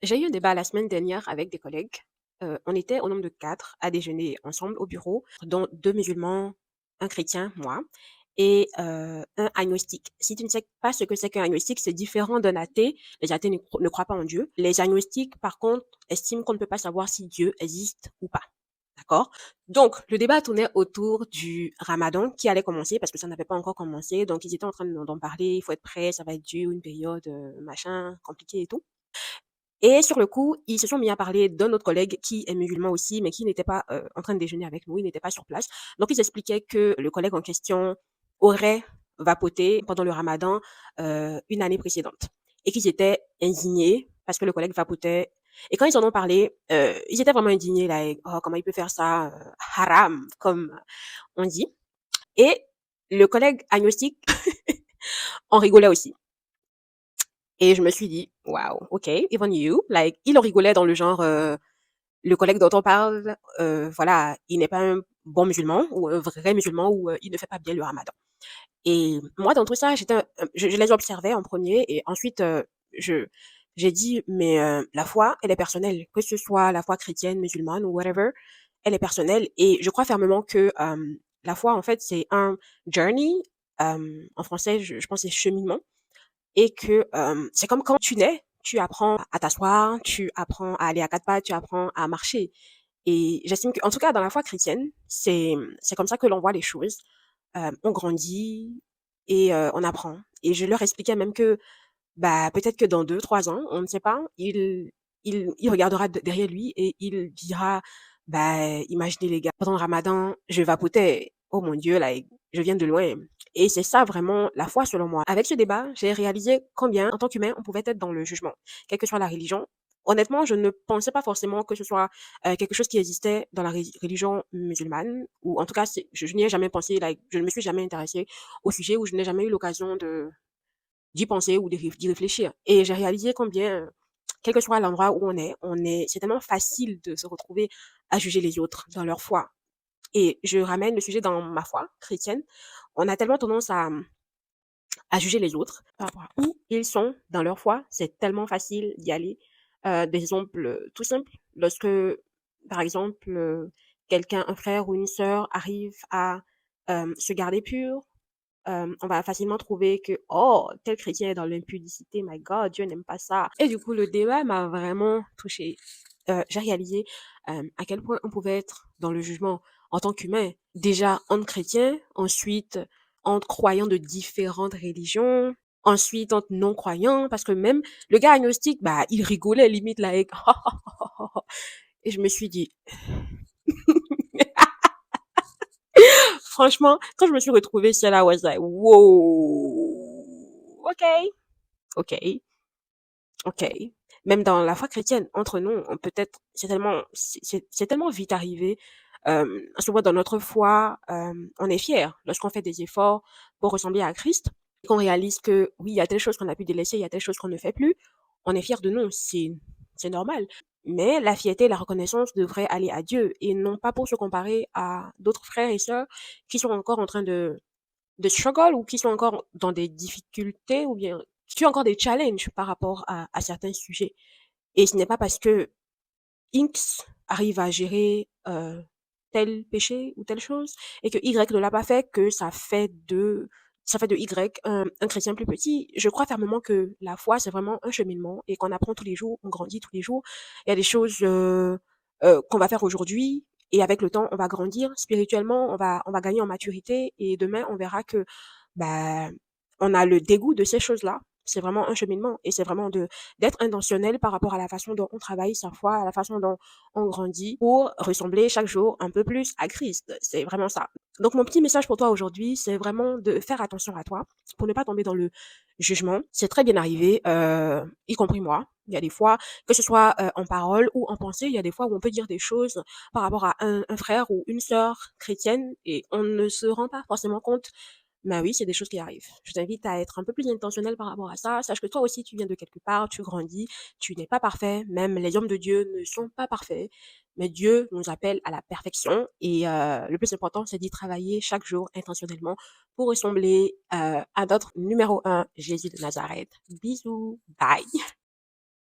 J'ai eu un débat la semaine dernière avec des collègues. On était au nombre de 4 à déjeuner ensemble au bureau, dont 2 musulmans, un chrétien, moi, et un agnostique. Si tu ne sais pas ce que c'est qu'un agnostique, c'est différent d'un athée. Les athées ne croient pas en Dieu. Les agnostiques, par contre, estiment qu'on ne peut pas savoir si Dieu existe ou pas. D'accord? Donc, le débat tournait autour du ramadan qui allait commencer parce que ça n'avait pas encore commencé. Donc, ils étaient en train d'en parler. Il faut être prêt, ça va être dur, une période, machin, compliquée et tout. Et sur le coup, ils se sont mis à parler d'un autre collègue qui est musulman aussi, mais qui n'était pas en train de déjeuner avec nous, il n'était pas sur place. Donc, ils expliquaient que le collègue en question aurait vapoté pendant le ramadan une année précédente et qu'ils étaient indignés parce que le collègue vapotait. Et quand ils en ont parlé, ils étaient vraiment indignés, là, oh, comment il peut faire ça, haram, comme on dit. Et le collègue agnostique en rigolait aussi. Et je me suis dit, wow, ok, even you, like, il en rigolait dans le genre, le collègue dont on parle, voilà, il n'est pas un bon musulman ou un vrai musulman ou il ne fait pas bien le ramadan. Et moi, dans tout ça, je les observais en premier et ensuite, je, j'ai dit, mais la foi, elle est personnelle, que ce soit la foi chrétienne, musulmane ou whatever, elle est personnelle. Et je crois fermement que la foi, en fait, c'est un journey. En français, je pense que c'est cheminement et que c'est comme quand tu nais, tu apprends à t'asseoir, tu apprends à aller à quatre pattes, tu apprends à marcher. Et j'estime que, en tout cas, dans la foi chrétienne, c'est comme ça que l'on voit les choses. On grandit et on apprend. Et je leur expliquais même que bah peut-être que dans 2, 3 ans, on ne sait pas, il regardera derrière lui et il dira bah imaginez les gars, pendant le Ramadan, je vapotais. Oh mon Dieu, là, je viens de loin. Et c'est ça vraiment la foi selon moi. Avec ce débat, j'ai réalisé combien, en tant qu'humain, on pouvait être dans le jugement, quelle que soit la religion. Honnêtement, je ne pensais pas forcément que ce soit quelque chose qui existait dans la religion musulmane, ou en tout cas, je n'y ai jamais pensé, like, je ne me suis jamais intéressée au sujet, ou je n'ai jamais eu l'occasion d'y penser ou d'y réfléchir. Et j'ai réalisé combien, quel que soit l'endroit où c'est tellement facile de se retrouver à juger les autres dans leur foi. Et je ramène le sujet dans ma foi chrétienne. On a tellement tendance à juger les autres par rapport à où ils sont dans leur foi. C'est tellement facile d'y aller. Des exemples tout simples. Lorsque, par exemple, quelqu'un, un frère ou une sœur arrive à se garder pur, on va facilement trouver que, oh, tel chrétien est dans l'impudicité, my God, Dieu n'aime pas ça. Et du coup, le débat m'a vraiment touchée. J'ai réalisé à quel point on pouvait être dans le jugement en tant qu'humain. Déjà entre chrétiens, ensuite entre croyants de différentes religions, ensuite entre non-croyants, parce que même le gars agnostique, bah, il rigolait limite là, avec, et je me suis dit, franchement, quand je me suis retrouvée celle là, I was like, wow, ok, ok, ok. Même dans la foi chrétienne, entre nous, on peut être, c'est tellement vite arrivé. Souvent dans notre foi, on est fier lorsqu'on fait des efforts pour ressembler à Christ, qu'on réalise que oui, il y a telle chose qu'on a pu délaisser, il y a telle chose qu'on ne fait plus. On est fier de nous, c'est normal. Mais la fierté et la reconnaissance devraient aller à Dieu et non pas pour se comparer à d'autres frères et sœurs qui sont encore en train de struggle ou qui sont encore dans des difficultés ou bien qui ont encore des challenges par rapport à certains sujets. Et ce n'est pas parce que X arrive à gérer tel péché ou telle chose et que Y ne l'a pas fait que ça fait de Y un chrétien plus petit. Je crois fermement que la foi, c'est vraiment un cheminement et qu'on apprend tous les jours, on grandit tous les jours. Il y a des choses qu'on va faire aujourd'hui et avec le temps, on va grandir spirituellement, on va gagner en maturité et demain, on verra que bah, on a le dégoût de ces choses-là. C'est vraiment un cheminement et c'est vraiment d'être intentionnel par rapport à la façon dont on travaille sa foi, à la façon dont on grandit pour ressembler chaque jour un peu plus à Christ. C'est vraiment ça. Donc mon petit message pour toi aujourd'hui, c'est vraiment de faire attention à toi pour ne pas tomber dans le jugement. C'est très bien arrivé, y compris moi. Il y a des fois, que ce soit en parole ou en pensée, il y a des fois où on peut dire des choses par rapport à un frère ou une sœur chrétienne et on ne se rend pas forcément compte, bah oui, c'est des choses qui arrivent. Je t'invite à être un peu plus intentionnel par rapport à ça. Sache que toi aussi, tu viens de quelque part, tu grandis, tu n'es pas parfait. Même les hommes de Dieu ne sont pas parfaits. Mais Dieu nous appelle à la perfection. Et le plus important, c'est d'y travailler chaque jour intentionnellement pour ressembler à notre numéro 1, Jésus de Nazareth. Bisous. Bye.